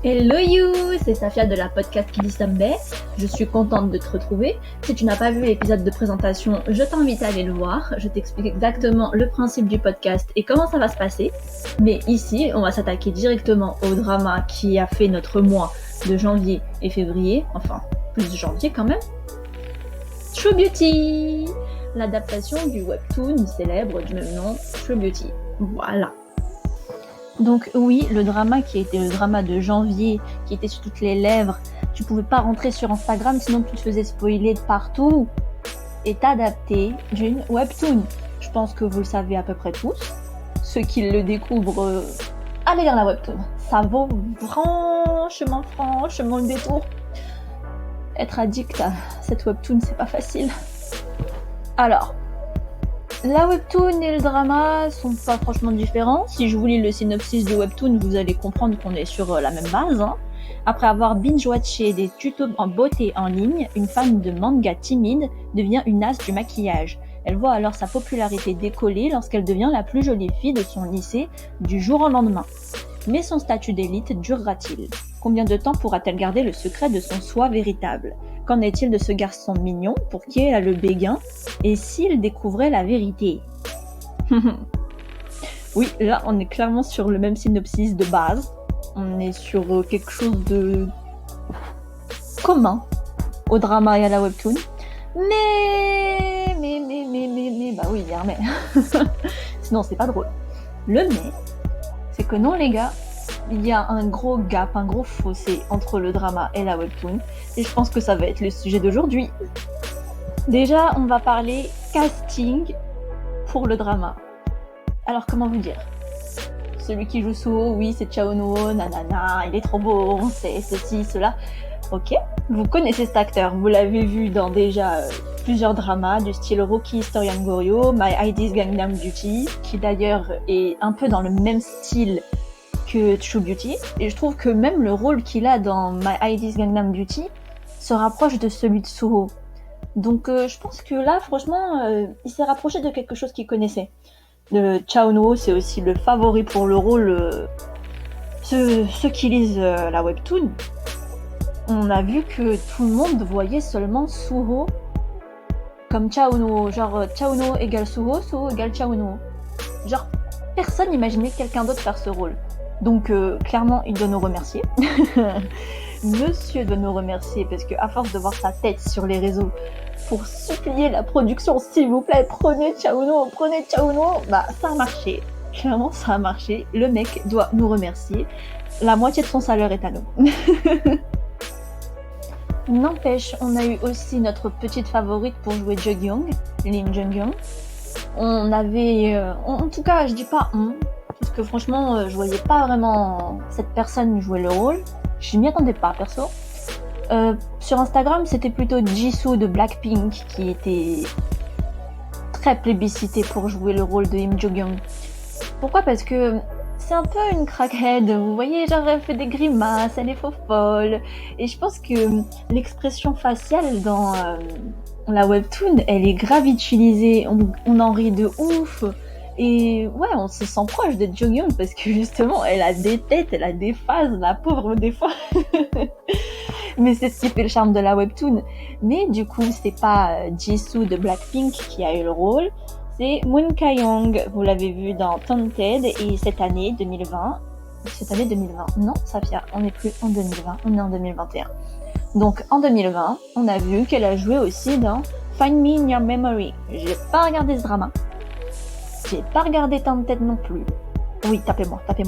Hello you, c'est Safia de la podcast Qui dit Sambé. Je suis contente de te retrouver. Si tu n'as pas vu l'épisode de présentation, je t'invite à aller le voir. Je t'explique exactement le principe du podcast et comment ça va se passer. Mais ici, on va s'attaquer directement au drama qui a fait notre mois de janvier et février. Enfin, plus de janvier quand même. True Beauty, l'adaptation du webtoon célèbre du même nom, True Beauty. Voilà. Donc oui, le drama qui était le drama de janvier, qui était sur toutes les lèvres, tu pouvais pas rentrer sur Instagram sinon tu te faisais spoiler de partout, est adapté d'une webtoon. Je pense que vous le savez à peu près tous. Ceux qui le découvrent, allez lire la webtoon. Ça vaut franchement le détour. Être addict à cette webtoon, c'est pas facile. Alors, la webtoon et le drama sont pas franchement différents. Si je vous lis le synopsis du webtoon, vous allez comprendre qu'on est sur la même base. Après avoir binge-watché des tutos en beauté en ligne, une fan de manga timide devient une as du maquillage. Elle voit alors sa popularité décoller lorsqu'elle devient la plus jolie fille de son lycée du jour au lendemain. Mais son statut d'élite durera-t-il ? Combien de temps pourra-t-elle garder le secret de son soi véritable ? Qu'en est-il de ce garçon mignon pour qui elle a le béguin ? Et s'il découvrait la vérité ? Oui, là on est clairement sur le même synopsis de base. On est sur quelque chose de commun au drama et à la webtoon. Mais, bah oui, il y a un mais. Sinon c'est pas drôle. Le mais, c'est que non les gars, il y a un gros gap, un gros fossé entre le drama et la webtoon. Et je pense que ça va être le sujet d'aujourd'hui. Déjà, on va parler casting pour le drama. Alors, comment vous dire ? Celui qui joue Suho, oui, c'est Chaono, nanana, il est trop beau, c'est ceci, cela. Ok, vous connaissez cet acteur, vous l'avez vu dans déjà plusieurs dramas du style Rookie Story and Goryo, My ID's Gangnam Beauty, qui d'ailleurs est un peu dans le même style que True Beauty. Et je trouve que même le rôle qu'il a dans My ID's Gangnam Beauty se rapproche de celui de Suho. Donc je pense que là, franchement, il s'est rapproché de quelque chose qu'il connaissait. Chaono, c'est aussi le favori pour le rôle. Ceux qui lisent la webtoon, on a vu que tout le monde voyait seulement Suho comme Chaono. Genre Chaono égale Suho, Suho égale Chaono. Genre personne n'imaginait quelqu'un d'autre faire ce rôle. Donc clairement, il doit nous remercier. Monsieur doit nous remercier parce que à force de voir sa tête sur les réseaux pour supplier la production, s'il vous plaît, prenez Chaono, bah ça a marché. Clairement, ça a marché. Le mec doit nous remercier. La moitié de son salaire est à nous. N'empêche, on a eu aussi notre petite favorite pour jouer Jung-young, Lim Jung-young. On avait, en tout cas, je dis pas on, parce que franchement, je voyais pas vraiment cette personne jouer le rôle. Je m'y attendais pas, perso. Sur Instagram, c'était plutôt Jisoo de Blackpink qui était très plébiscité pour jouer le rôle de Im Jo-young. Pourquoi ? Parce que c'est un peu une crackhead, vous voyez, genre elle fait des grimaces, elle est faux folle. Et je pense que l'expression faciale dans la webtoon, elle est grave utilisée, on en rit de ouf. Et ouais, on se sent proche de Jo-young parce que justement, elle a des têtes, elle a des phases, la pauvre des fois. Mais c'est ce qui fait le charme de la webtoon. Mais du coup, c'est pas Jisoo de Blackpink qui a eu le rôle, c'est Moon Ka-young. Vous l'avez vu dans Taunted et cette année 2020. Non, Safia, on n'est plus en 2020, on est en 2021. Donc en 2020, on a vu qu'elle a joué aussi dans Find Me in Your Memory. J'ai pas regardé ce drama. J'ai pas regardé Taunted non plus. Oui, tapez-moi. Oui.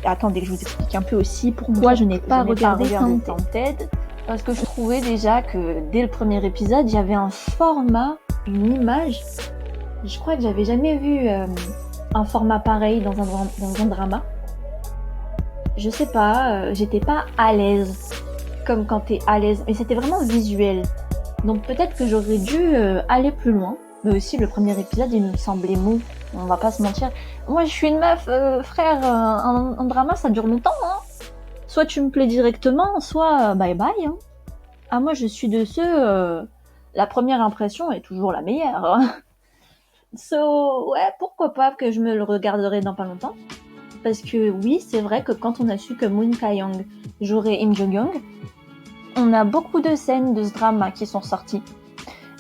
Attendez que je vous explique un peu aussi pourquoi je n'ai pas regardé Taunted. Parce que je trouvais déjà que dès le premier épisode, il y avait un format, une image. Je crois que j'avais jamais vu un format pareil dans un drama. Je sais pas, j'étais pas à l'aise comme quand t'es à l'aise. Mais c'était vraiment visuel. Donc peut-être que j'aurais dû aller plus loin. Mais aussi, le premier épisode, il me semblait mou. On va pas se mentir. Moi, je suis une meuf, frère, un drama, ça dure longtemps, hein. Soit tu me plais directement, soit bye bye, hein. Ah, moi, je suis de ceux, la première impression est toujours la meilleure, hein. So, ouais, pourquoi pas que je me le regarderai dans pas longtemps. Parce que oui, c'est vrai que quand on a su que Moon Ka-young jouerait Im Jo-kyung, on a beaucoup de scènes de ce drama qui sont sorties.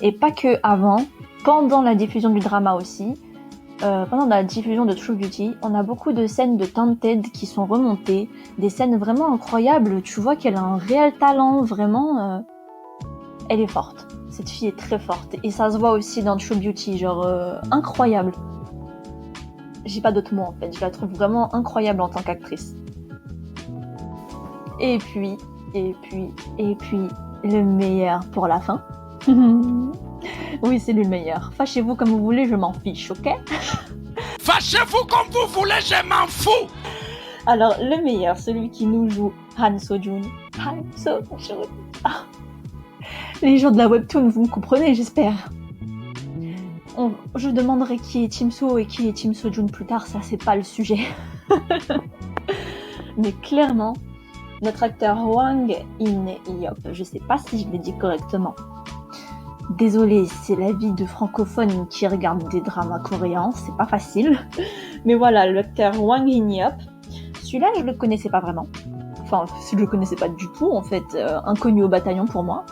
Et pas que avant, pendant la diffusion du drama aussi, pendant la diffusion de True Beauty, on a beaucoup de scènes de Tainted qui sont remontées, des scènes vraiment incroyables. Tu vois qu'elle a un réel talent, vraiment, elle est forte. Cette fille est très forte. Et ça se voit aussi dans True Beauty, genre incroyable. J'ai pas d'autres mots en fait, je la trouve vraiment incroyable en tant qu'actrice. Et puis, le meilleur pour la fin. Oui, c'est le meilleur. Fâchez-vous comme vous voulez, je m'en fiche, ok? Fâchez-vous comme vous voulez, je m'en fous! Alors, le meilleur, celui qui nous joue Han So-jun. Han So-jun. Ah. Les gens de la webtoon, vous me comprenez, j'espère. Je demanderai qui est Tim So et qui est Tim So-jun plus tard, ça c'est pas le sujet. Mais clairement, notre acteur Hwang In-hyop, je sais pas si je l'ai dit correctement. Désolée, c'est la vie de francophones qui regardent des dramas coréens, c'est pas facile. Mais voilà, l'acteur Hwang In-hyop, celui-là je le connaissais pas vraiment. Enfin, je le connaissais pas du tout en fait, inconnu au bataillon pour moi.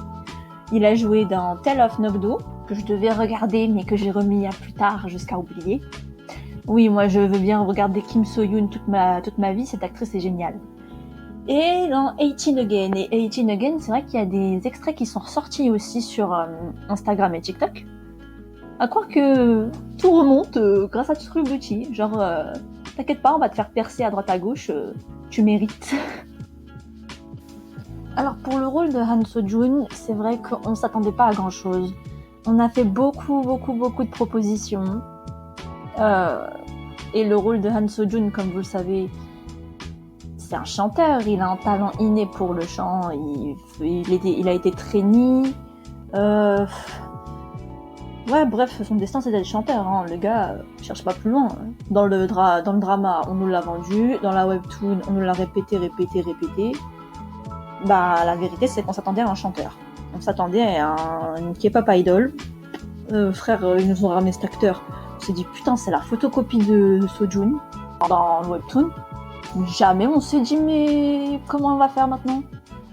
Il a joué dans Tale of Nokdo, que je devais regarder mais que j'ai remis à plus tard jusqu'à oublier. Oui, moi je veux bien regarder Kim So-yoon toute ma vie, cette actrice est géniale. Et dans 18 Again, et 18 Again, c'est vrai qu'il y a des extraits qui sont ressortis aussi sur Instagram et TikTok. À croire que tout remonte grâce à True Beauty, genre t'inquiète pas, on va te faire percer à droite à gauche, tu mérites. Alors pour le rôle de Han So-jun, c'est vrai qu'on s'attendait pas à grand chose. On a fait beaucoup de propositions. Et le rôle de Han So-jun, comme vous le savez, c'est un chanteur. Il a un talent inné pour le chant. Il a été trainee. Ouais, bref, son destin c'est d'être chanteur. Hein. Le gars cherche pas plus loin. Dans le drama, on nous l'a vendu. Dans la webtoon, on nous l'a répété. Bah, la vérité, c'est qu'on s'attendait à un chanteur. On s'attendait à une K-pop idol. Frère, ils nous ont ramené cet acteur. On s'est dit, putain, c'est la photocopie de So-jun dans le webtoon. Jamais on s'est dit, mais comment on va faire maintenant?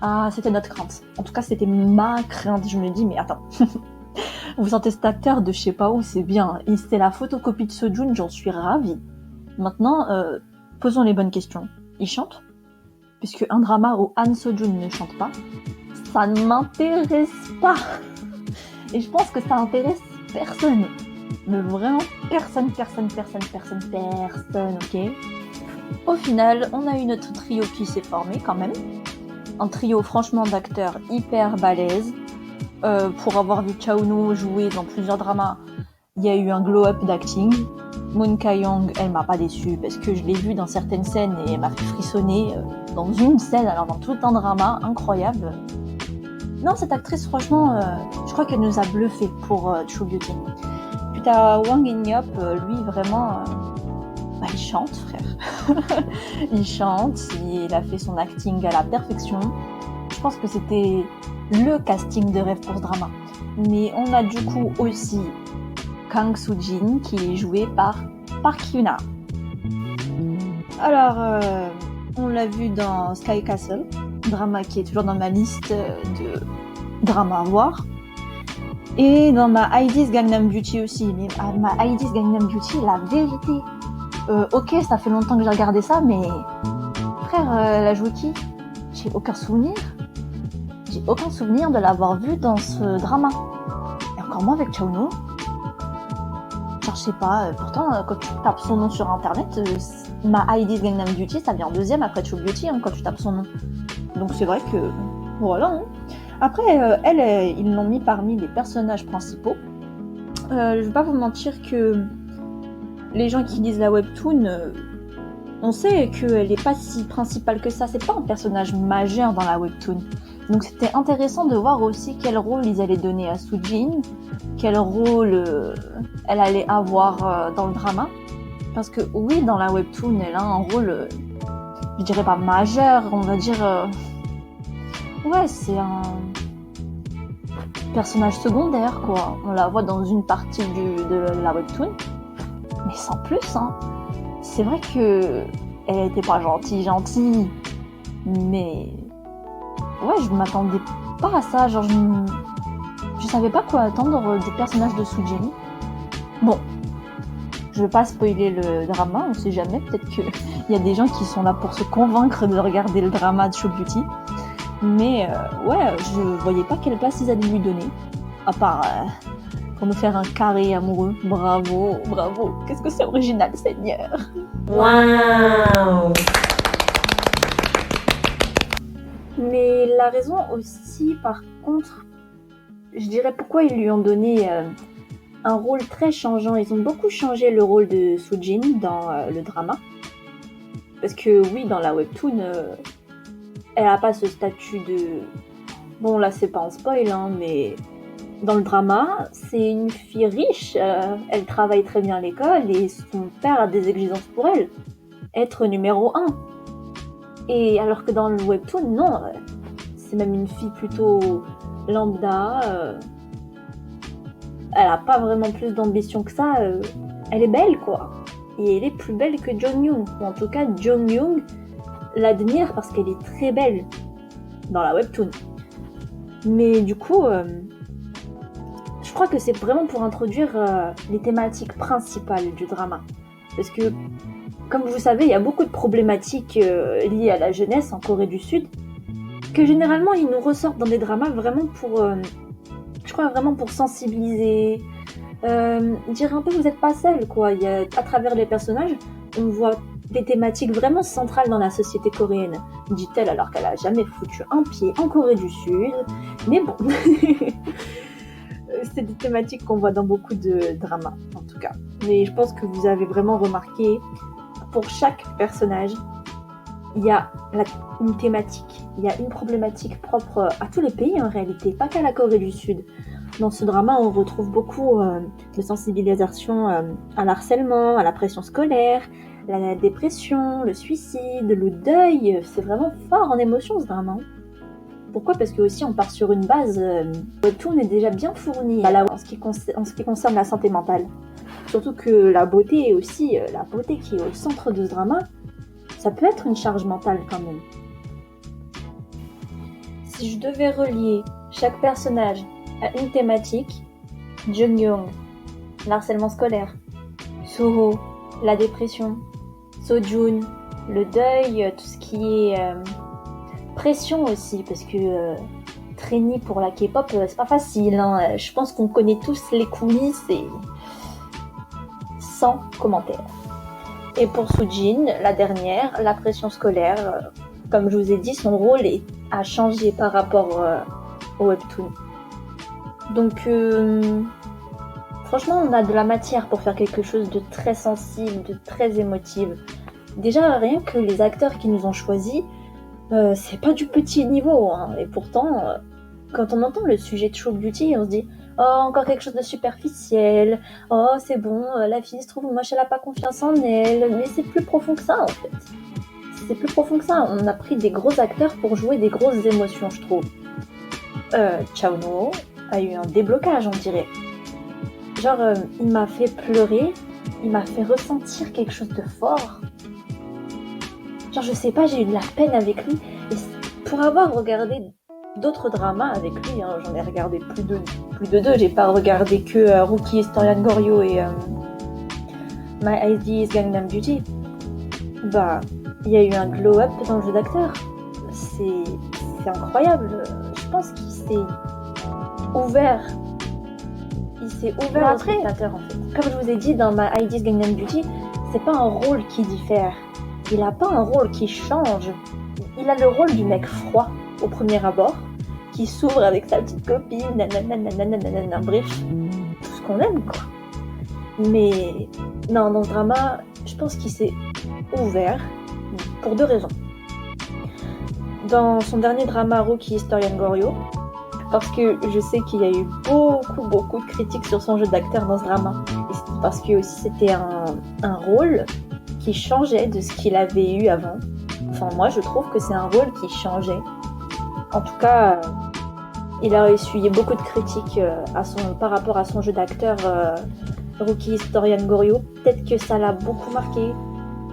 Ah, c'était notre crainte. En tout cas, c'était ma crainte. Je me dis, mais attends. Vous sentez cet acteur de je sais pas où, c'est bien. Et c'était la photocopie de So-jun, j'en suis ravie. Maintenant, posons les bonnes questions. Il chante? Puisque un drama où Han So-jun ne chante pas, ça ne m'intéresse pas. Et je pense que ça intéresse personne. Mais vraiment personne, ok? Au final, on a eu notre trio qui s'est formé quand même. Un trio franchement d'acteurs hyper balèzes. Pour avoir vu Chaono jouer dans plusieurs dramas, il y a eu un glow-up d'acting. Moon Ka-young, elle m'a pas déçue parce que je l'ai vue dans certaines scènes et elle m'a fait frissonner dans une scène, alors dans tout un drama, incroyable. Non, cette actrice, franchement, je crois qu'elle nous a bluffé pour True Beauty. Puis t'as Hwang In-hyop, lui, vraiment, bah, il chante, frère. Il chante, il a fait son acting à la perfection. Je pense que c'était le casting de rêve pour ce drama. Mais on a du coup aussi Kang Soo-jin qui est joué par Park Hyuna. Alors, on l'a vu dans Sky Castle, drama qui est toujours dans ma liste de dramas à voir. Et dans ma ID's Gangnam Beauty aussi. Mais ma ID's Gangnam Beauty, la vérité. Ok, ça fait longtemps que j'ai regardé ça, mais frère, elle a joué qui? J'ai aucun souvenir. J'ai aucun souvenir de l'avoir vue dans ce drama. Et encore moins avec Chaono. Genre, je sais pas, pourtant, quand tu tapes son nom sur internet, ma ID's Gangnam Beauty, ça vient en deuxième après True Beauty, hein, quand tu tapes son nom. Donc c'est vrai que, voilà. Hein. Après, elle, ils l'ont mis parmi les personnages principaux. Je vais pas vous mentir que les gens qui lisent la webtoon, on sait qu'elle est pas si principale que ça. C'est pas un personnage majeur dans la webtoon. Donc c'était intéressant de voir aussi quel rôle ils allaient donner à Soo-jin, quel rôle elle allait avoir dans le drama. Parce que oui, dans la webtoon, elle a un rôle, je dirais pas majeur, on va dire... Ouais, c'est un personnage secondaire, quoi. On la voit dans une partie de la webtoon, mais sans plus, hein. C'est vrai que elle était pas gentille, mais... Ouais, je m'attendais pas à ça, genre je savais pas quoi attendre du personnage de Soo-jin. Bon, je vais pas spoiler le drama, on sait jamais, peut-être qu'il y a des gens qui sont là pour se convaincre de regarder le drama de Show Beauty. Mais ouais, je voyais pas quelle place ils allaient lui donner, à part pour nous faire un carré amoureux. Bravo, qu'est-ce que c'est original, Seigneur. Waouh. Mais la raison aussi, par contre, je dirais pourquoi ils lui ont donné un rôle très changeant. Ils ont beaucoup changé le rôle de Soo-jin dans le drama. Parce que oui, dans la webtoon, elle a pas ce statut de... Bon, là, c'est pas un spoil, hein, mais dans le drama, c'est une fille riche. Elle travaille très bien à l'école et son père a des exigences pour elle. Être numéro 1. Et alors que dans le webtoon, non, c'est même une fille plutôt lambda. Elle a pas vraiment plus d'ambition que ça. Elle est belle, quoi. Et elle est plus belle que Jong-young. Ou en tout cas, Jong-young l'admire parce qu'elle est très belle dans la webtoon. Mais du coup, je crois que c'est vraiment pour introduire les thématiques principales du drama. Parce que, comme vous savez, il y a beaucoup de problématiques liées à la jeunesse en Corée du Sud, que généralement ils nous ressortent dans des dramas vraiment pour, je crois vraiment pour sensibiliser, dire un peu vous n'êtes pas seul, quoi. Il y a, à travers les personnages, on voit des thématiques vraiment centrales dans la société coréenne, dit-elle alors qu'elle a jamais foutu un pied en Corée du Sud. Mais bon, c'est des thématiques qu'on voit dans beaucoup de dramas, en tout cas. Mais je pense que vous avez vraiment remarqué, pour chaque personnage, il y a une thématique, il y a une problématique propre à tous les pays en réalité, pas qu'à la Corée du Sud. Dans ce drama, on retrouve beaucoup de sensibilisation à l'harcèlement, à la pression scolaire, la dépression, le suicide, le deuil. C'est vraiment fort en émotion ce drama. Pourquoi ? Parce que aussi on part sur une base, tout est déjà bien fourni en ce qui concerne la santé mentale. Surtout que la beauté est aussi, la beauté qui est au centre de ce drama, ça peut être une charge mentale quand même. Si je devais relier chaque personnage à une thématique, Jung-young, l'harcèlement scolaire, Soho, la dépression, Seo-jun, le deuil, tout ce qui est pression aussi, parce que trainee pour la K-pop, c'est pas facile, hein. Je pense qu'on connaît tous les coulisses et sans commentaire. Et pour Soo-jin, la dernière, la pression scolaire, comme je vous ai dit, son rôle a changé par rapport au webtoon. Donc, franchement, on a de la matière pour faire quelque chose de très sensible, de très émotif. Déjà, rien que les acteurs qui nous ont choisis, c'est pas du petit niveau, hein. Et pourtant, quand on entend le sujet de Show Beauty, on se dit « Oh, encore quelque chose de superficiel. Oh, c'est bon, la fille se trouve moche, elle a pas confiance en elle. » Mais c'est plus profond que ça, en fait. C'est plus profond que ça. On a pris des gros acteurs pour jouer des grosses émotions, je trouve. Chao a eu un déblocage, on dirait. Genre, il m'a fait pleurer, il m'a fait ressentir quelque chose de fort. Genre, je sais pas, j'ai eu de la peine avec lui. Et pour avoir regardé d'autres dramas avec lui, hein, j'en ai regardé plus de deux. J'ai pas regardé que Rookie, Historian Goryo et My ID's Gangnam Beauty. Bah, il y a eu un glow-up dans le jeu d'acteur. C'est incroyable. Je pense qu'il s'est ouvert. Il s'est ouvert au spectateur, en fait. Comme je vous ai dit, dans My ID's Gangnam Beauty, c'est pas un rôle qui diffère. Il a pas un rôle qui change. Il a le rôle du mec froid au premier abord, qui s'ouvre avec sa petite copine, nanana, bref, tout ce qu'on aime, quoi. Mais non, dans ce drama, je pense qu'il s'est ouvert pour deux raisons. dans son dernier drama Rookie Historian Goryeo, parce que je sais qu'il y a eu beaucoup de critiques sur son jeu d'acteur dans ce drama. Et c'est parce que aussi c'était un rôle qui changeait de ce qu'il avait eu avant. Enfin, moi je trouve que c'est un rôle qui changeait. En tout cas, il a essuyé beaucoup de critiques par rapport à son jeu d'acteur Rookie Historian Goryeo. Peut-être que ça l'a beaucoup marqué.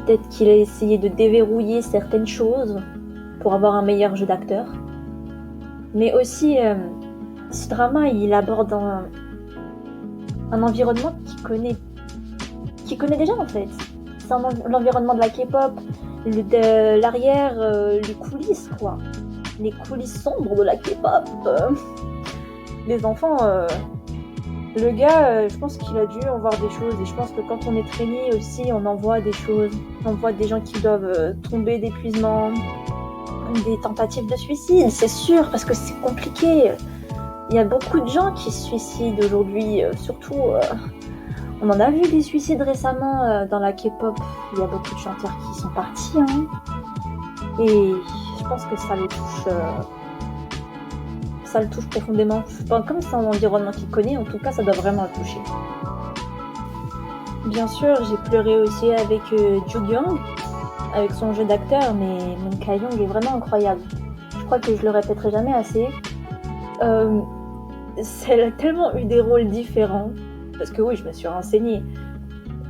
Peut-être qu'il a essayé de déverrouiller certaines choses pour avoir un meilleur jeu d'acteur. Mais aussi, ce drama, il aborde un environnement qu'il connaît déjà en fait. C'est l'environnement de la K-pop, de l'arrière, les coulisses quoi. Les coulisses sombres de la K-pop. Les enfants, le gars, je pense qu'il a dû en voir des choses. Et je pense que quand on est traîné aussi, on en voit des choses. On voit des gens qui doivent tomber d'épuisement, des tentatives de suicide, c'est sûr, parce que c'est compliqué. Il y a beaucoup de gens qui se suicident aujourd'hui, surtout... on en a vu des suicides récemment dans la K-pop. Il y a beaucoup de chanteurs qui sont partis. Hein. Et je pense que ça le touche profondément. Comme c'est un environnement qu'il connaît, en tout cas, ça doit vraiment le toucher. Bien sûr, j'ai pleuré aussi avec Ju-Young, avec son jeu d'acteur, mais Min Ka-young est vraiment incroyable. Je crois que je le répéterai jamais assez. Elle a tellement eu des rôles différents, parce que oui, je me suis renseignée.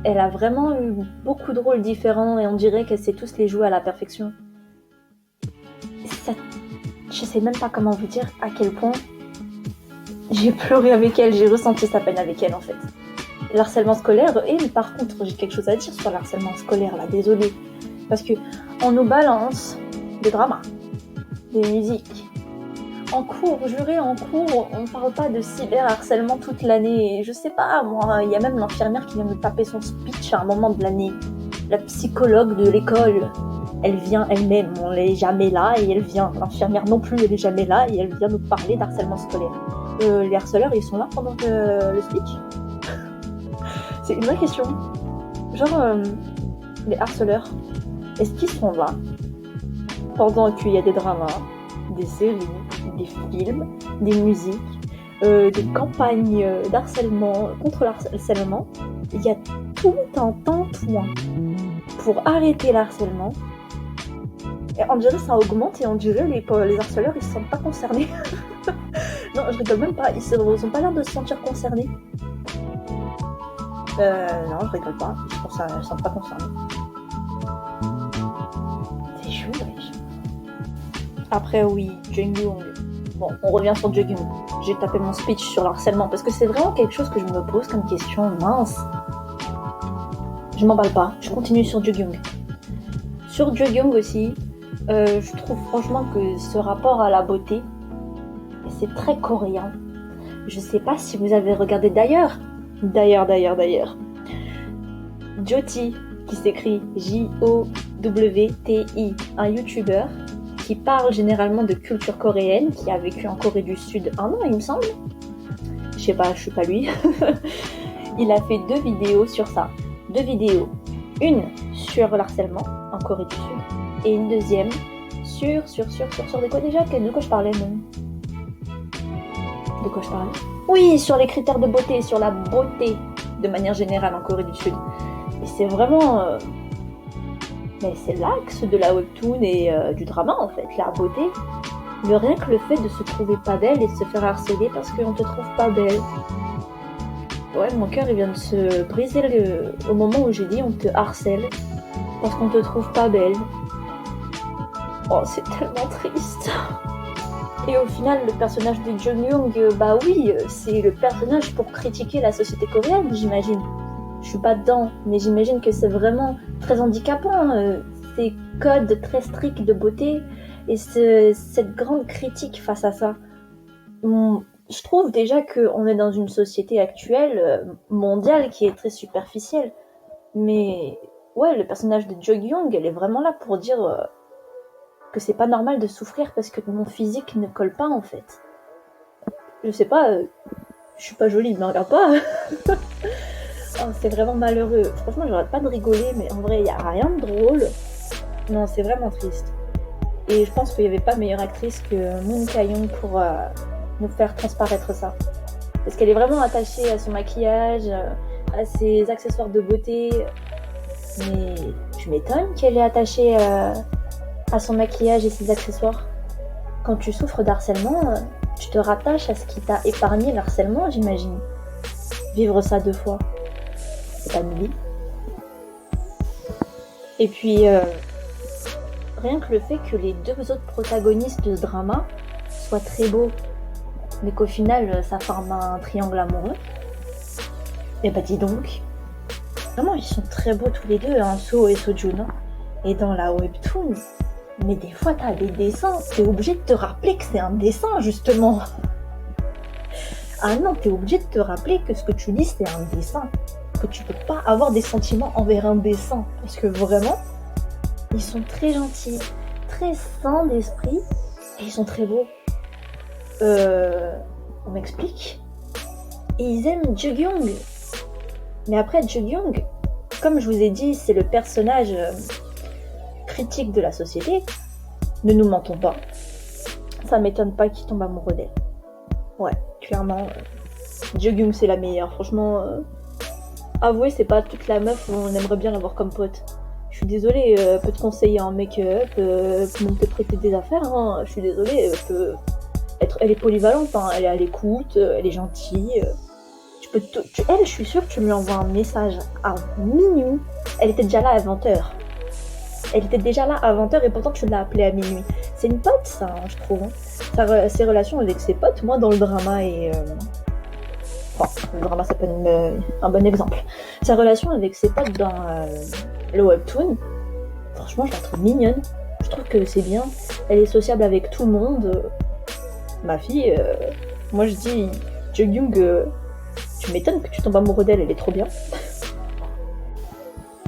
Elle a vraiment eu beaucoup de rôles différents et on dirait qu'elle sait tous les jouer à la perfection. Je sais même pas comment vous dire à quel point j'ai pleuré avec elle, j'ai ressenti sa peine avec elle en fait. L'harcèlement scolaire, et par contre j'ai quelque chose à dire sur l'harcèlement scolaire là, désolée. Parce que on nous balance des dramas, des musiques. En cours, on parle pas de cyberharcèlement toute l'année. Je sais pas, moi, il y a même l'infirmière qui vient me taper son speech à un moment de l'année. La psychologue de l'école, elle vient elle-même, on n'est jamais là et elle vient. L'infirmière non plus, elle est jamais là et elle vient nous parler d'harcèlement scolaire. Les harceleurs, ils sont là pendant le speech? C'est une vraie question. Genre, les harceleurs, est-ce qu'ils sont là pendant qu'il y a des dramas, des séries, des films, des musiques, des campagnes d'harcèlement, contre le harcèlement? Il y a tout un tintouin pour arrêter le harcèlement. Et on dirait ça augmente et on dirait les harceleurs ils se sentent pas concernés. Non, je rigole même pas, ils ont pas l'air de se sentir concernés. Non, je rigole pas, ils se sentent pas concernés. C'est chaud, wesh. Après, oui, Jungyoung. Bon, on revient sur Jungyoung. J'ai tapé mon speech sur le harcèlement parce que c'est vraiment quelque chose que je me pose comme question. Mince. Je m'emballe pas, je continue sur Jungyoung. Sur Jungyoung aussi, je trouve franchement que ce rapport à la beauté, c'est très coréen. Je sais pas si vous avez regardé d'ailleurs. Jyoti, qui s'écrit Jowti, un youtubeur qui parle généralement de culture coréenne, qui a vécu en Corée du Sud 1 an, il me semble. Je sais pas, je suis pas lui. Il a fait 2 vidéos sur ça. 2 vidéos. Une sur l'harcèlement en Corée du Sud et une deuxième sur de quoi déjà? De quoi je parlais même? De quoi je parlais? Oui, sur les critères de beauté, sur la beauté de manière générale en Corée du Sud. Et c'est vraiment... mais c'est l'axe de la webtoon et du drama en fait, la beauté. Rien que le fait de se trouver pas belle et de se faire harceler parce qu'on te trouve pas belle. Ouais, mon cœur il vient de se briser au moment où j'ai dit on te harcèle parce qu'on te trouve pas belle. Oh, c'est tellement triste. Et au final, le personnage de Jungyoung, bah oui, c'est le personnage pour critiquer la société coréenne, j'imagine. Je suis pas dedans, mais j'imagine que c'est vraiment très handicapant, ces codes très stricts de beauté et cette grande critique face à ça. Je trouve déjà qu'on est dans une société actuelle, mondiale, qui est très superficielle. Mais ouais, le personnage de Jungyoung, elle est vraiment là pour dire que c'est pas normal de souffrir parce que mon physique ne colle pas en fait. Je sais pas, je suis pas jolie, mais regarde pas. Oh, c'est vraiment malheureux. Franchement, j'arrête pas de rigoler, mais en vrai, il y a rien de drôle. Non, c'est vraiment triste. Et je pense qu'il n'y avait pas meilleure actrice que Moon Ka-young pour nous faire transparaître ça. Parce qu'elle est vraiment attachée à son maquillage, à ses accessoires de beauté. Mais tu m'étonnes qu'elle est attachée à son maquillage et ses accessoires. Quand tu souffres d'harcèlement, tu te rattaches à ce qui t'a épargné l'harcèlement, j'imagine. Vivre ça 2 fois, c'est pas une vie. Et puis, rien que le fait que les 2 autres protagonistes de ce drama soient très beaux, mais qu'au final, ça forme un triangle amoureux. Et bah dis donc, vraiment, ils sont très beaux tous les deux, hein, So et Sojun. Hein. Et dans la webtoon, mais des fois t'as des dessins, t'es obligé de te rappeler que c'est un dessin, justement. Ah non, t'es obligé de te rappeler que ce que tu lis, c'est un dessin. Que tu peux pas avoir des sentiments envers un dessin. Parce que vraiment, ils sont très gentils, très sains d'esprit, et ils sont très beaux. On m'explique. Et ils aiment Ju-gyung. Mais après, Ju-gyung, comme je vous ai dit, c'est le personnage critique de la société. Ne nous mentons pas. Ça m'étonne pas qu'il tombe amoureux d'elle. Ouais, clairement, Ju-gyung c'est la meilleure. Franchement, avouez, c'est pas toute la meuf où on aimerait bien l'avoir comme pote. Je suis désolée, peut te conseiller en make-up, peut même te prêter des affaires. Hein. Je suis désolée, elle est polyvalente, hein. Elle est à l'écoute, elle est gentille. Elle, je suis sûre que tu lui envoies un message à minuit. Elle était déjà là à 20h. Elle était déjà là à 20h et pourtant tu l'as appelée à minuit. C'est une pote, ça, hein, je trouve. Hein. Ses relations avec ses potes, moi, dans le drama et... Enfin, le drama, c'est pas un bon exemple. Sa relation avec ses potes dans le webtoon, franchement, je la trouve mignonne. Je trouve que c'est bien. Elle est sociable avec tout le monde. Ma fille, moi je dis, Ju-gyung, tu m'étonnes que tu tombes amoureux d'elle, elle est trop bien.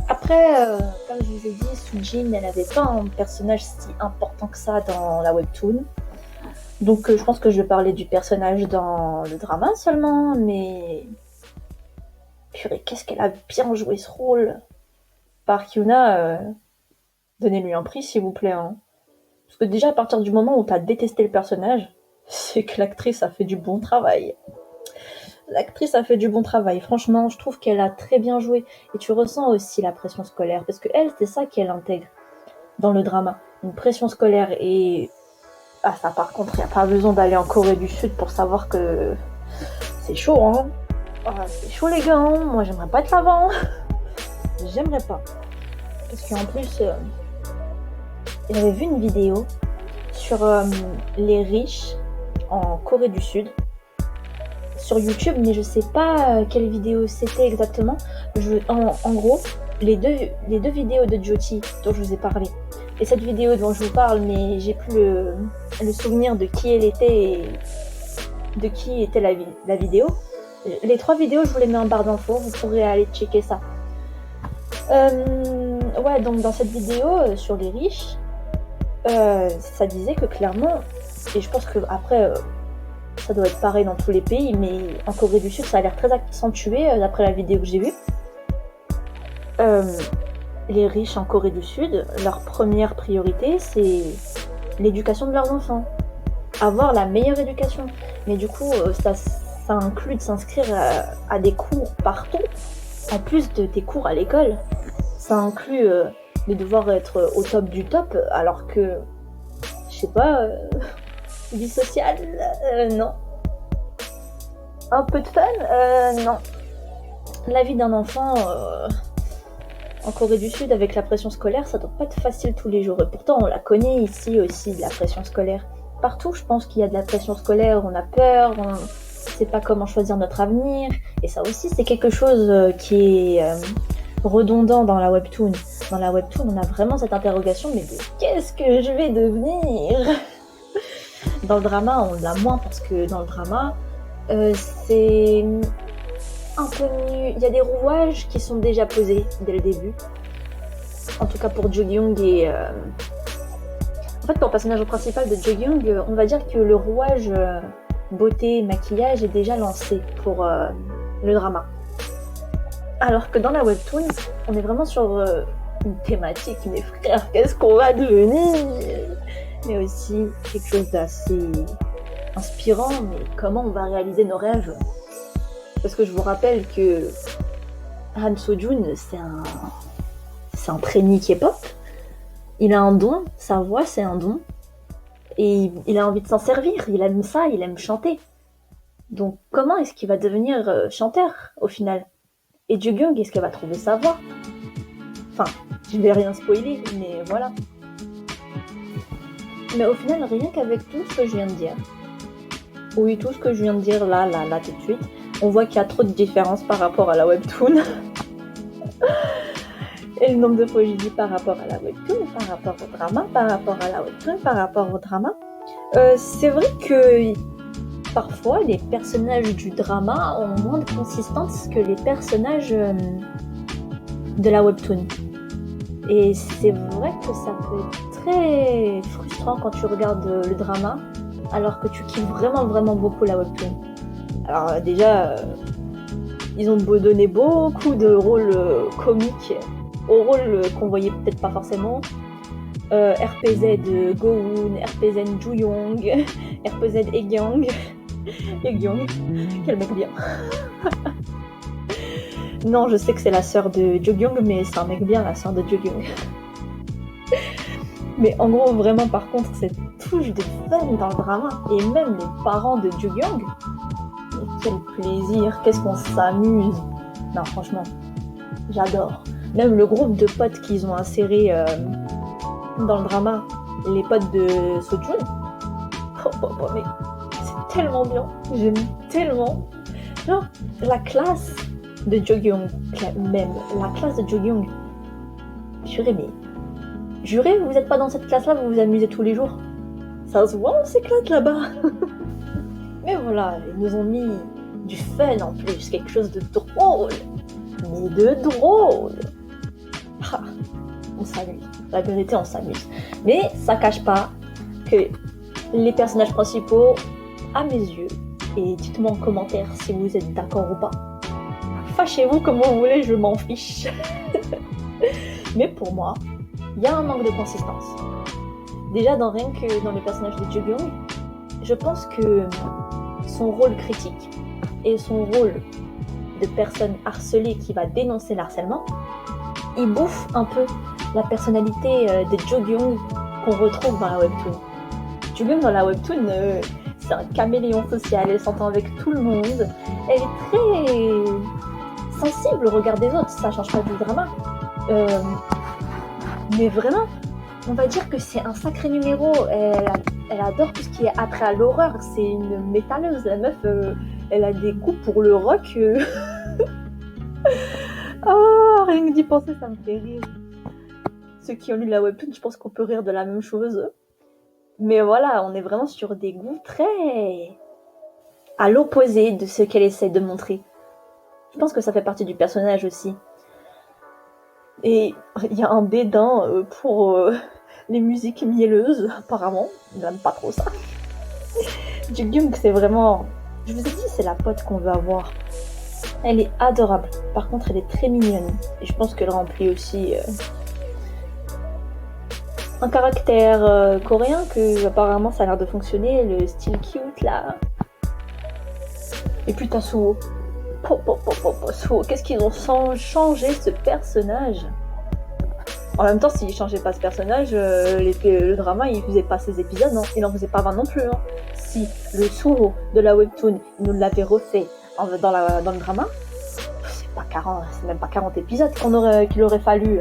Après, comme je vous ai dit, Soo-jin, elle n'avait pas un personnage si important que ça dans la webtoon. Donc je pense que je vais parler du personnage dans le drama seulement, mais... Purée, qu'est-ce qu'elle a bien joué ce rôle. Park Hyuna, donnez-lui un prix s'il vous plaît. Hein. Parce que déjà à partir du moment où t'as détesté le personnage, c'est que l'actrice a fait du bon travail. L'actrice a fait du bon travail. Franchement, je trouve qu'elle a très bien joué. Et tu ressens aussi la pression scolaire. Parce que elle, c'est ça qu'elle intègre dans le drama. Une pression scolaire. Et... Ah, ça par contre, il n'y a pas besoin d'aller en Corée du Sud pour savoir que c'est chaud, hein. Ah, c'est chaud les gars, hein. Moi j'aimerais pas être là-bas. Hein. J'aimerais pas. Parce qu'en plus, j'avais vu une vidéo sur les riches en Corée du Sud. Sur YouTube, mais je sais pas quelle vidéo c'était exactement. En gros, les deux vidéos de Jyoti dont je vous ai parlé, et cette vidéo dont je vous parle, mais j'ai plus le souvenir de qui elle était et de qui était la vidéo. Les 3 vidéos, je vous les mets en barre d'infos, vous pourrez aller checker ça. Ouais, donc dans cette vidéo sur les riches, ça disait que clairement, et je pense que après... ça doit être pareil dans tous les pays, mais en Corée du Sud, ça a l'air très accentué d'après la vidéo que j'ai vue. Les riches en Corée du Sud, leur première priorité, c'est l'éducation de leurs enfants. Avoir la meilleure éducation. Mais du coup, ça inclut de s'inscrire à des cours partout, en plus de tes cours à l'école. Ça inclut de devoir être au top du top, alors que, je sais pas... vie sociale, non. Un peu de fun, non. La vie d'un enfant en Corée du Sud avec la pression scolaire, ça doit pas être facile tous les jours. Et pourtant, on la connaît ici aussi, de la pression scolaire. Partout, je pense qu'il y a de la pression scolaire, on a peur, on sait pas comment choisir notre avenir. Et ça aussi, c'est quelque chose qui est redondant dans la webtoon. Dans la webtoon, on a vraiment cette interrogation, mais de qu'est-ce que je vais devenir ? Dans le drama, on l'a moins parce que dans le drama, c'est un peu nu. Il y a des rouages qui sont déjà posés dès le début. En tout cas pour Ju-gyung et... En fait, pour le personnage principal de Ju-gyung, on va dire que le rouage beauté, maquillage est déjà lancé pour le drama. Alors que dans la webtoon, on est vraiment sur une thématique. Mes frères, qu'est-ce qu'on va devenir ? mais aussi quelque chose d'assez inspirant, mais comment on va réaliser nos rêves. Parce que je vous rappelle que Han Seo-joon, c'est un trainee K-pop. Il a un don, sa voix c'est un don. Et il a envie de s'en servir, il aime ça, il aime chanter. Donc comment est-ce qu'il va devenir chanteur au final? Et Jugyoung, est-ce qu'elle va trouver sa voix? Enfin, je vais rien spoiler, mais voilà. Mais au final, rien qu'avec tout ce que je viens de dire, oui, tout ce que je viens de dire là, tout de suite, on voit qu'il y a trop de différences par rapport à la webtoon. Et le nombre de fois j'ai dit par rapport à la webtoon, par rapport au drama, par rapport à la webtoon, par rapport au drama. C'est vrai que parfois les personnages du drama ont moins de consistance que les personnages de la webtoon. Et c'est vrai que ça peut être très frustrant quand tu regardes le drama, alors que tu kiffes vraiment beaucoup la webtoon. Alors déjà, ils ont donné beaucoup de rôles comiques aux rôles qu'on voyait peut-être pas forcément. RPZ Go-woon, RPZ Ju-young, RPZ Egyeong. Egyeong, quel mec bien. Non, je sais que c'est la sœur de Jugyoung, mais c'est un mec bien, la sœur de Jugyoung. Mais en gros, vraiment, par contre, cette touche de fun dans le drama, et même les parents de Jugyoung, quel plaisir, qu'est-ce qu'on s'amuse. Non, franchement, j'adore. Même le groupe de potes qu'ils ont inséré dans le drama, les potes de Seo-joon, mais c'est tellement bien, j'aime tellement. Genre, la classe de Jugyoung, même la classe de Jugyoung, jurez, vous n'êtes pas dans cette classe-là, vous vous amusez tous les jours. Ça se voit, on s'éclate là-bas. Mais voilà, ils nous ont mis du fun en plus, quelque chose de drôle. Mais de drôle. Ah, on s'amuse. La vérité, on s'amuse. Mais ça cache pas que les personnages principaux, à mes yeux, et dites-moi en commentaire si vous êtes d'accord ou pas. Fâchez-vous comme vous voulez, je m'en fiche. Mais pour moi, il y a un manque de consistance. Déjà, rien que dans le personnage de Jugyoung, je pense que son rôle critique et son rôle de personne harcelée qui va dénoncer le harcèlement, il bouffe un peu la personnalité de Jugyoung qu'on retrouve dans la webtoon. Jugyoung dans la webtoon, c'est un caméléon social, elle s'entend avec tout le monde, elle est très sensible au regard des autres, ça change pas du drama. Mais vraiment, on va dire que c'est un sacré numéro, elle adore tout ce qui est attrait à l'horreur, c'est une métalleuse, la meuf, elle a des goûts pour le rock. Oh, rien que d'y penser, ça me fait rire. Ceux qui ont lu la webtoon, je pense qu'on peut rire de la même chose. Mais voilà, on est vraiment sur des goûts très à l'opposé de ce qu'elle essaie de montrer. Je pense que ça fait partie du personnage aussi. Et il y a un dédain pour les musiques mielleuses, apparemment. Il n'aime pas trop ça. Jugyoung, c'est vraiment... Je vous ai dit, c'est la pote qu'on veut avoir. Elle est adorable. Par contre, elle est très mignonne. Et je pense qu'elle remplit aussi un caractère coréen que apparemment ça a l'air de fonctionner. Le style cute, là. Et puis t'as Suho. Suho, qu'est-ce qu'ils ont changé ce personnage? En même temps, s'ils changeaient pas ce personnage, le drama, il faisait pas ses épisodes, non? Il en faisait pas 20 non plus, hein. Si le Suho de la webtoon, il nous l'avait refait dans le drama, c'est même pas 40 épisodes qu'il aurait fallu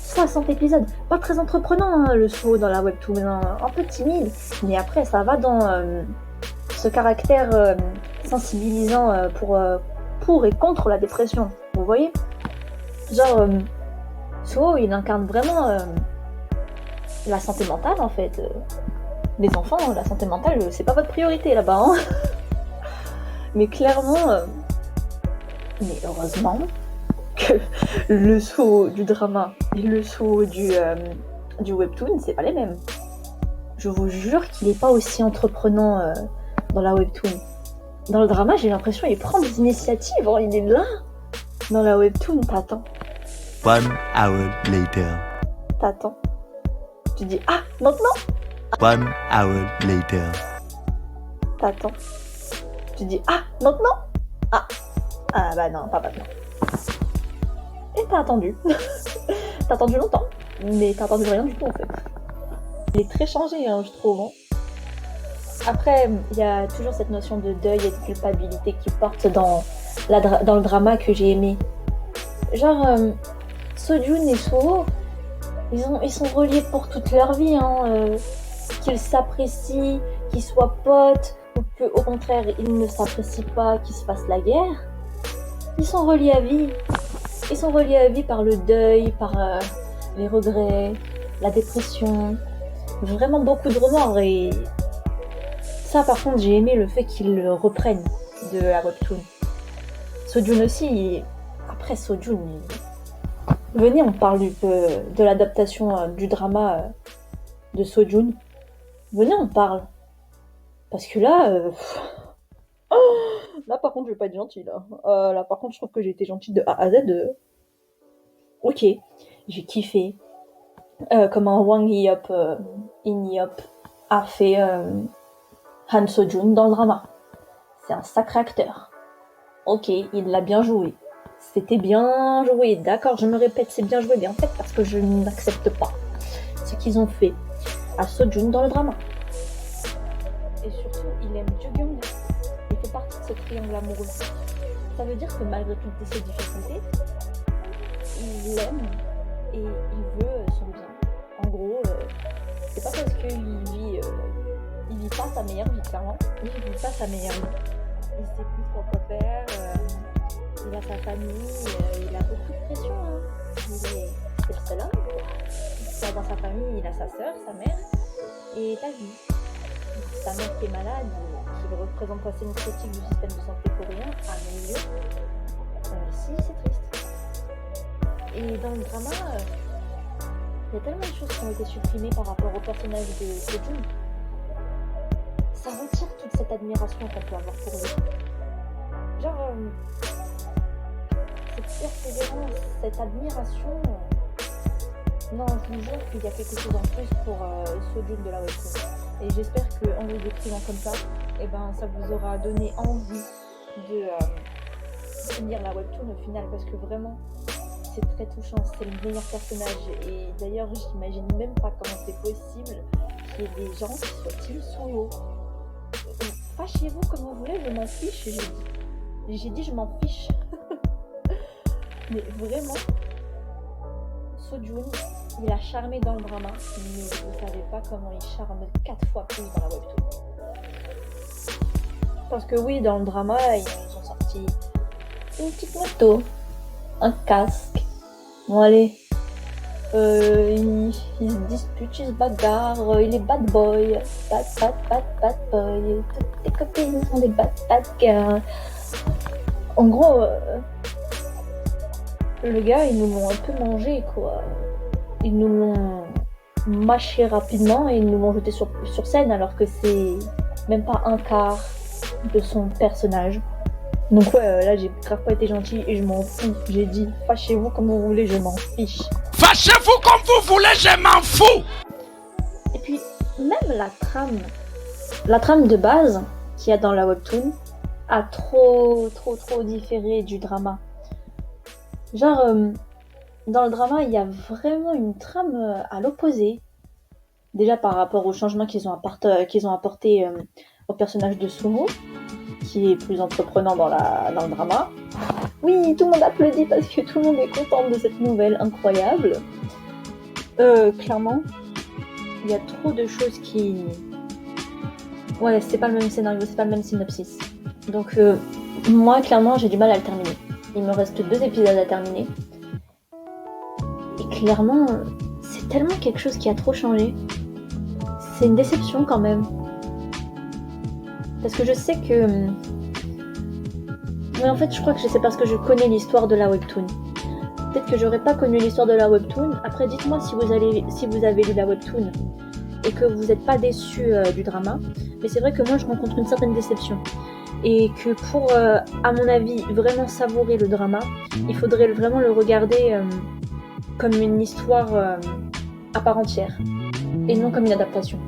60 épisodes. Pas très entreprenant, hein, le Suho dans la webtoon, un peu timide, mais après ça va dans ce caractère sensibilisant pour et contre la dépression, vous voyez? Genre, Suho, il incarne vraiment la santé mentale en fait. Les enfants, la santé mentale, c'est pas votre priorité là-bas, hein. Mais clairement, mais heureusement que le Suho du drama et le Suho du webtoon, c'est pas les mêmes. Je vous jure qu'il est pas aussi entreprenant dans la webtoon. Dans le drama, j'ai l'impression qu'il prend des initiatives, hein, il est là. Dans la webtoon, t'attends. 1 hour later. T'attends. Tu dis, ah, maintenant? 1 hour later. T'attends. Tu dis ah maintenant. Ah bah non, pas maintenant. Et t'as attendu. T'as attendu longtemps, mais t'as attendu rien du tout en fait. Il est très changé, hein, je trouve. Hein. Après, il y a toujours cette notion de deuil et de culpabilité qui porte dans le drama que j'ai aimé. Genre, Sojun et Suho, ils sont reliés pour toute leur vie, hein, qu'ils s'apprécient, qu'ils soient potes, ou qu'au contraire, ils ne s'apprécient pas, qu'ils se fassent la guerre. Ils sont reliés à vie. Ils sont reliés à vie par le deuil, par les regrets, la dépression. Vraiment beaucoup de remords et ça par contre j'ai aimé le fait qu'ils le reprennent de la webtoon. Sojun aussi, après Sojun, venez on parle de l'adaptation du drama de Sojun. Venez on parle. Parce que là, là par contre je vais pas être gentille là. Là par contre je trouve que j'ai été gentille de A à Z. Ok, j'ai kiffé. Comment Wang In-yeop a fait Han Sojun dans le drama. C'est un sacré acteur. Ok, il l'a bien joué. C'était bien joué, d'accord, je me répète, c'est bien joué, mais en fait, parce que je n'accepte pas ce qu'ils ont fait à Sojun dans le drama. Et surtout, il aime Ju-kyung. Il fait partie de ce triangle amoureux. Ça veut dire que malgré toutes ces difficultés, il l'aime et il veut son bien. En gros, c'est pas parce qu'il vit pas sa meilleure vie, clairement. Il vit pas sa meilleure vie. Il sait plus trop quoi faire, il a sa famille, il a beaucoup de pression. Hein. C'est le seul homme. Dans sa famille, il a sa sœur, sa mère et ta vie. Sa mère qui est malade, qui représente la scène critique du système de santé coréen, à mes yeux. Si, c'est triste. Et dans le drama, il y a tellement de choses qui ont été supprimées par rapport au personnage de Sojun. Ça retire toute cette admiration qu'on peut avoir pour lui. Genre, cette persévérance, cette admiration. Non, je vous jure qu'il y a quelque chose en plus pour Sojun de la webtoon. Et j'espère qu'en vous décrivant comme ça, ça vous aura donné envie de lire la webtoon au final, parce que vraiment, c'est très touchant, c'est le meilleur personnage. Et d'ailleurs, j'imagine même pas comment c'est possible qu'il y ait des gens qui soient-ils sous l'eau. Fâchez-vous comme vous voulez, je m'en fiche, j'ai dit je m'en fiche. Mais vraiment, Sojun, il a charmé dans le drama, mais vous savez pas comment il charme 4 fois plus dans la webtoon. Parce que oui, dans le drama, ils nous ont sorti une petite moto, un casque. Bon allez, ils se disputent, ils se bagarrent, il est bad boy, bad boy, toutes tes copines sont des bad girls. En gros, le gars, ils nous l'ont un peu mangé quoi. Ils nous l'ont mâché rapidement et ils nous l'ont jeté sur scène alors que c'est même pas un quart de son personnage. Donc ouais, là j'ai grave pas été gentille et je m'en fous. J'ai dit fâchez-vous comme vous voulez, je m'en fiche. Fâchez-vous comme vous voulez, je m'en fous. Et puis même la trame de base qu'il y a dans la webtoon a trop différé du drama. Genre dans le drama il y a vraiment une trame à l'opposé. Déjà par rapport aux changements qu'ils ont apporté au personnage de Suho, qui est plus entreprenant dans le drama. Oui, tout le monde applaudit parce que tout le monde est content de cette nouvelle incroyable. Clairement, il y a trop de choses qui... Ouais, c'est pas le même scénario, c'est pas le même synopsis. Donc moi, clairement, j'ai du mal à le terminer. Il me reste 2 épisodes à terminer. Et clairement, c'est tellement quelque chose qui a trop changé. C'est une déception quand même. Parce que je sais que... Mais en fait, je crois que c'est parce que je connais l'histoire de la webtoon. Peut-être que j'aurais pas connu l'histoire de la webtoon. Après, dites-moi si vous avez lu la webtoon et que vous n'êtes pas déçu du drama. Mais c'est vrai que moi, je rencontre une certaine déception. Et que pour, à mon avis, vraiment savourer le drama, il faudrait vraiment le regarder comme une histoire à part entière. Et non comme une adaptation.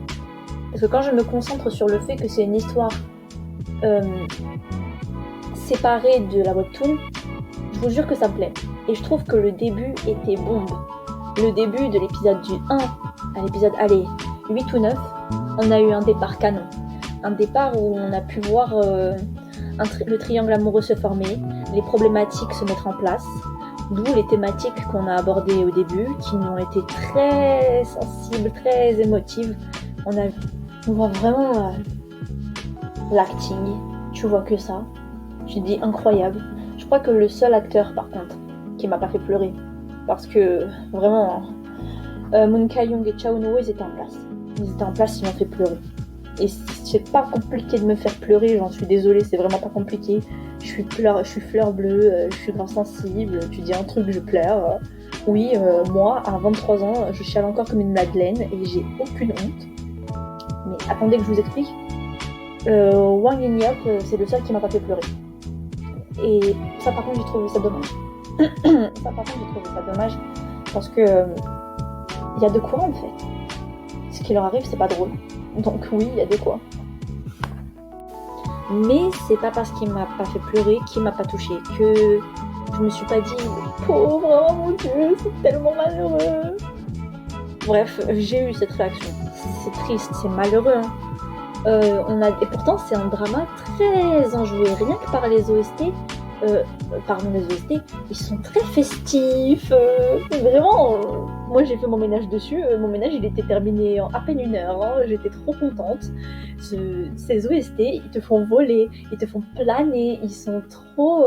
Parce que quand je me concentre sur le fait que c'est une histoire séparée de la webtoon, je vous jure que ça me plaît. Et je trouve que le début était bombe. Le début de l'épisode du 1 à l'épisode 8 ou 9, on a eu un départ canon. Un départ où on a pu voir le triangle amoureux se former, les problématiques se mettre en place, d'où les thématiques qu'on a abordées au début, qui ont été très sensibles, très émotives. On voit vraiment l'acting, tu vois que ça. J'ai dit incroyable. Je crois que le seul acteur, par contre, qui m'a pas fait pleurer, parce que vraiment, Moon Ka-young et Cha Eun-woo, ils étaient en place. Ils m'ont fait pleurer. Et c'est pas compliqué de me faire pleurer, j'en suis désolée, c'est vraiment pas compliqué. Je suis fleur bleue, je suis grave sensible, tu dis un truc, je pleure. Oui, moi, à 23 ans, je chiale encore comme une madeleine et j'ai aucune honte. Mais attendez que je vous explique. Wang In-yeop, c'est le seul qui m'a pas fait pleurer. Et ça, par contre, j'ai trouvé ça dommage. Parce que y a de quoi en fait. Ce qui leur arrive, c'est pas drôle. Donc oui, il y a de quoi. Mais c'est pas parce qu'il m'a pas fait pleurer, qu'il m'a pas touché, que je me suis pas dit pauvre, oh mon Dieu, c'est tellement malheureux. Bref, j'ai eu cette réaction. C'est triste, c'est malheureux. Hein. Et pourtant, c'est un drama très enjoué. Rien que par les OST, les OST, ils sont très festifs. Vraiment, moi j'ai fait mon ménage dessus. Mon ménage, il était terminé en à peine 1 heure. Hein. J'étais trop contente. Ces OST, ils te font voler, ils te font planer. Ils sont trop...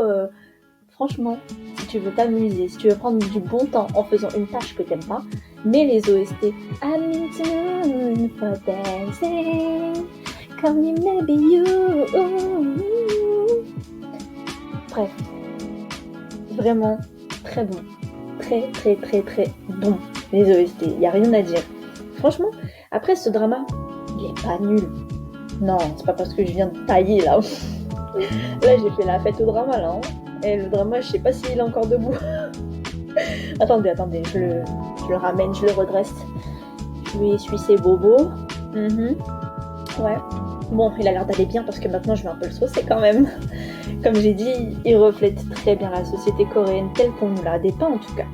Franchement, si tu veux t'amuser, si tu veux prendre du bon temps en faisant une tâche que t'aimes pas, mets les OST. I'm in tune for dancing, call me maybe you. Bref, vraiment très bon, très très très très bon les OST, y a rien à dire. Franchement, après ce drama, il est pas nul. Non, c'est pas parce que je viens de tailler là. Là j'ai fait la fête au drama là. Hein. Et le drama, je sais pas s'il est encore debout. attendez, je le ramène, je le redresse. Je lui essuie ses bobos. Ouais. Bon, il a l'air d'aller bien parce que maintenant je vais un peu le saucer quand même. Comme j'ai dit, il reflète très bien la société coréenne telle qu'on nous l'a dépeint en tout cas.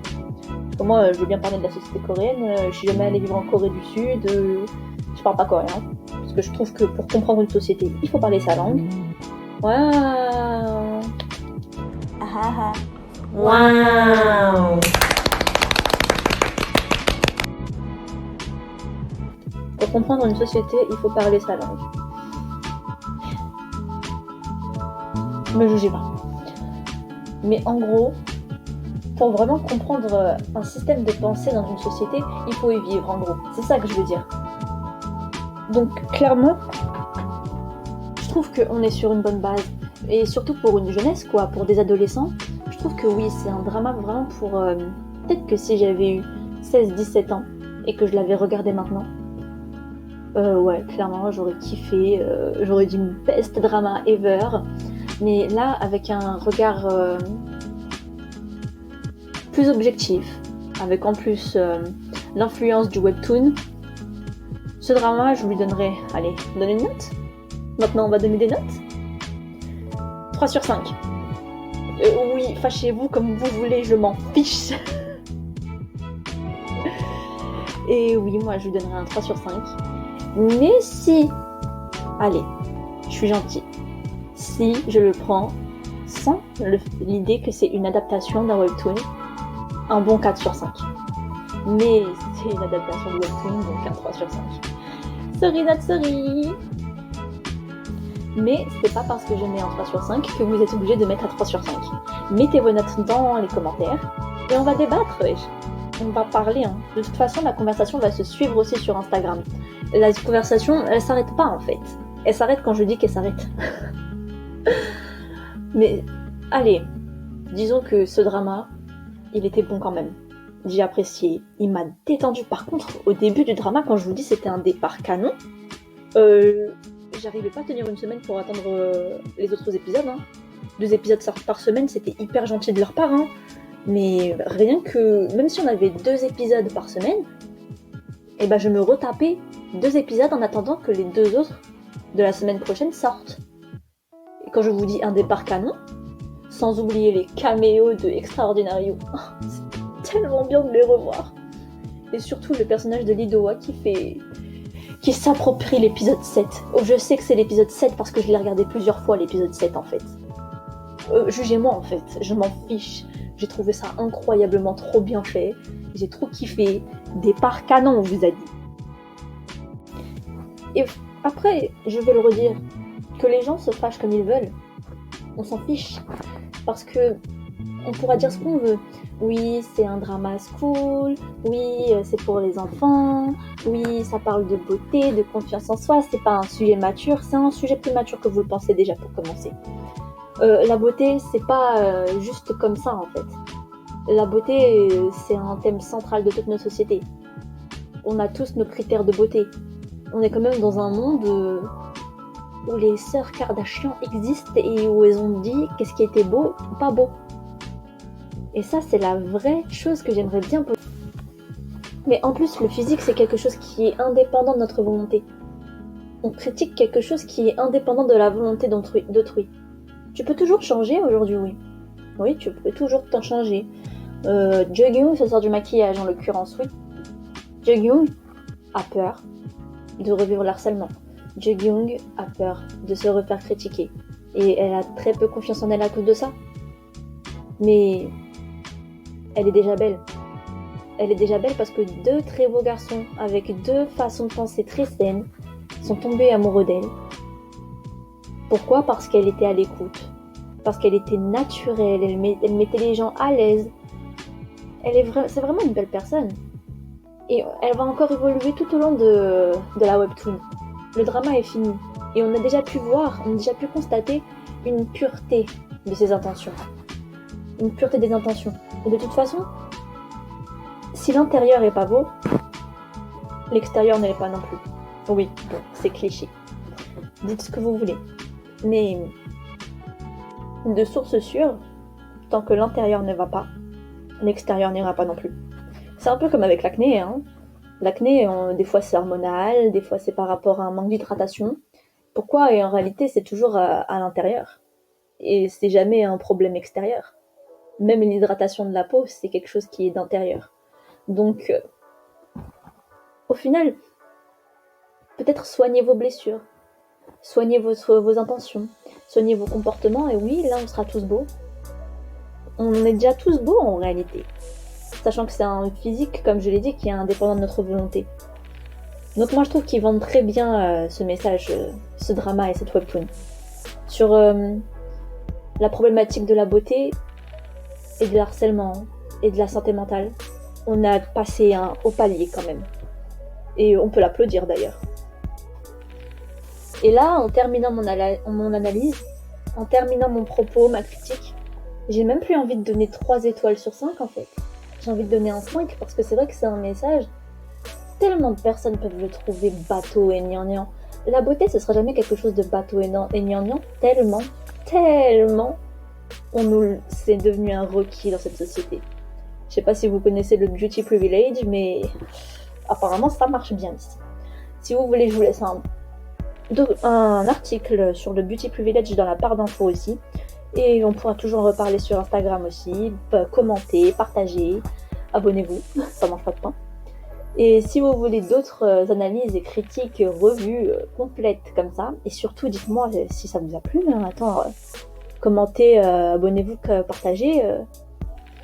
Moi, je veux bien parler de la société coréenne. Je suis jamais allée vivre en Corée du Sud. Je parle pas coréen. Parce que je trouve que pour comprendre une société, il faut parler sa langue. Waouh. Wow. Pour comprendre une société, il faut parler sa langue. Me jugez pas. Mais en gros, pour vraiment comprendre un système de pensée dans une société, il faut y vivre en gros. C'est ça que je veux dire. Donc clairement, je trouve qu'on est sur une bonne base. Et surtout pour une jeunesse, quoi, pour des adolescents, je trouve que oui, c'est un drama vraiment pour... peut-être que si j'avais eu 16-17 ans et que je l'avais regardé maintenant, ouais, clairement, j'aurais kiffé, j'aurais dit best drama ever. Mais là, avec un regard plus objectif, avec en plus l'influence du webtoon, ce drama, je lui donnerais... Allez, donner une note. Maintenant, on va donner des notes. 3 sur 5. Oui, fâchez-vous comme vous voulez, je m'en fiche. Et oui, moi je lui donnerai un 3 sur 5. Mais si, allez, je suis gentille, si je le prends sans l'idée que c'est une adaptation d'un webtoon, un bon 4 sur 5. Mais c'est une adaptation de webtoon, donc un 3 sur 5. Sorry not sorry. Mais c'est pas parce que je mets un 3 sur 5 que vous êtes obligé de mettre un 3 sur 5. Mettez vos notes dans les commentaires et on va débattre, wesh. On va parler. Hein. De toute façon, la conversation va se suivre aussi sur Instagram. La conversation, elle s'arrête pas en fait. Elle s'arrête quand je dis qu'elle s'arrête. Mais allez, disons que ce drama, il était bon quand même. J'ai apprécié. Il m'a détendu. Par contre, au début du drama, quand je vous dis c'était un départ canon, j'arrivais pas à tenir une semaine pour attendre les autres épisodes. Hein. 2 épisodes par semaine, c'était hyper gentil de leur part. Hein. Mais rien que... Même si on avait 2 épisodes par semaine, eh ben je me retapais 2 épisodes en attendant que les 2 autres de la semaine prochaine sortent. Et quand je vous dis un départ canon, sans oublier les caméos de Extraordinario, c'est tellement bien de les revoir. Et surtout le personnage de Lidoa qui s'approprie l'épisode 7. Oh, je sais que c'est l'épisode 7 parce que je l'ai regardé plusieurs fois l'épisode 7 en fait. Jugez-moi en fait, je m'en fiche. J'ai trouvé ça incroyablement trop bien fait. J'ai trop kiffé. Départ canon, on vous a dit. Et après, je vais le redire, que les gens se fâchent comme ils veulent, on s'en fiche. Parce que on pourra dire ce qu'on veut. Oui, c'est un drama school. Oui, c'est pour les enfants. Oui, ça parle de beauté, de confiance en soi. C'est pas un sujet mature, c'est un sujet plus mature que vous le pensez déjà pour commencer. La beauté, c'est pas juste comme ça en fait. La beauté, c'est un thème central de toute notre société. On a tous nos critères de beauté. On est quand même dans un monde où les sœurs Kardashian existent et où elles ont dit qu'est-ce qui était beau ou pas beau. Et ça, c'est la vraie chose que j'aimerais bien poser. Mais en plus, le physique, c'est quelque chose qui est indépendant de notre volonté. On critique quelque chose qui est indépendant de la volonté d'autrui. Tu peux toujours changer aujourd'hui, oui. Oui, tu peux toujours t'en changer. Jungyoung se sort du maquillage, en l'occurrence, oui. Jungyoung a peur de revivre l'harcèlement. Jungyoung a peur de se refaire critiquer. Et elle a très peu confiance en elle à cause de ça. Mais elle est déjà belle. Elle est déjà belle parce que 2 très beaux garçons, avec 2 façons de penser très saines, sont tombés amoureux d'elle. Pourquoi ? Parce qu'elle était à l'écoute. Parce qu'elle était naturelle, elle mettait les gens à l'aise. C'est vraiment une belle personne. Et elle va encore évoluer tout au long de la webtoon. Le drama est fini. Et on a déjà pu constater une pureté de ses intentions. Une pureté des intentions. Et de toute façon, si l'intérieur est pas beau, l'extérieur ne l'est pas non plus. Oui, bon, c'est cliché. Dites ce que vous voulez. Mais de source sûre, tant que l'intérieur ne va pas, l'extérieur n'ira pas non plus. C'est un peu comme avec l'acné, hein. L'acné, des fois c'est hormonal, des fois c'est par rapport à un manque d'hydratation. Pourquoi ? Et en réalité, c'est toujours à l'intérieur. Et c'est jamais un problème extérieur. Même l'hydratation de la peau, c'est quelque chose qui est d'intérieur. Donc, au final, peut-être soignez vos blessures, soignez vos intentions, soignez vos comportements, et oui, là on sera tous beaux. On est déjà tous beaux en réalité. Sachant que c'est un physique, comme je l'ai dit, qui est indépendant de notre volonté. Donc moi je trouve qu'ils vendent très bien ce message, ce drama et cette webtoon. Sur la problématique de la beauté et de harcèlement et de la santé mentale. On a passé un haut palier quand même. Et on peut l'applaudir d'ailleurs. Et là, en terminant mon analyse, en terminant mon propos, ma critique, j'ai même plus envie de donner 3 étoiles sur 5 en fait. J'ai envie de donner un 5 parce que c'est vrai que c'est un message. Tellement de personnes peuvent le trouver bateau et gnangnan. La beauté, ce sera jamais quelque chose de bateau et gnangnan. Tellement, c'est devenu un requis dans cette société. Je sais pas si vous connaissez le beauty privilege, mais apparemment ça marche bien ici. Si vous voulez, je vous laisse un article sur le beauty privilege dans la barre d'infos aussi. Et on pourra toujours en reparler sur Instagram aussi. Commentez, partagez, abonnez-vous, ça mange pas de pain. Et si vous voulez d'autres analyses et critiques, revues complètes comme ça, et surtout dites-moi si ça vous a plu. Commentez, abonnez-vous, partagez.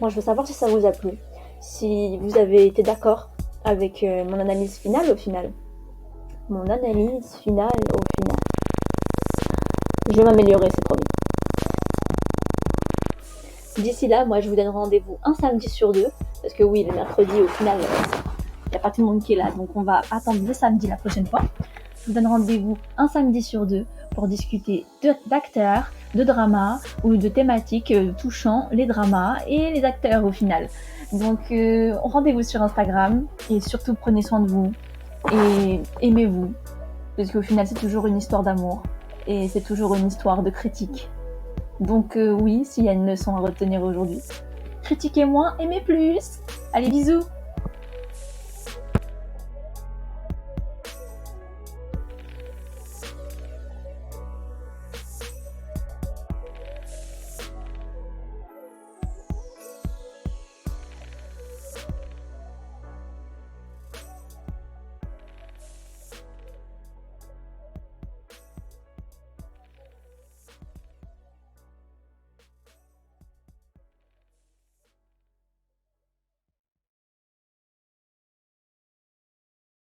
Moi je veux savoir si ça vous a plu. Si vous avez été d'accord avec mon analyse finale au final. Mon analyse finale au final. Je vais m'améliorer, c'est promis. D'ici là, moi je vous donne rendez-vous un samedi sur 2. Parce que oui, le mercredi au final, il n'y a pas tout le monde qui est là. Donc on va attendre le samedi la prochaine fois. Je vous donne rendez-vous un samedi sur 2 pour discuter d'acteurs, de dramas ou de thématiques touchant les dramas et les acteurs au final. Donc rendez-vous sur Instagram et surtout prenez soin de vous et aimez-vous. Parce qu'au final c'est toujours une histoire d'amour et c'est toujours une histoire de critique. Donc oui, s'il y a une leçon à retenir aujourd'hui, critiquez moins, aimez plus. Allez, bisous.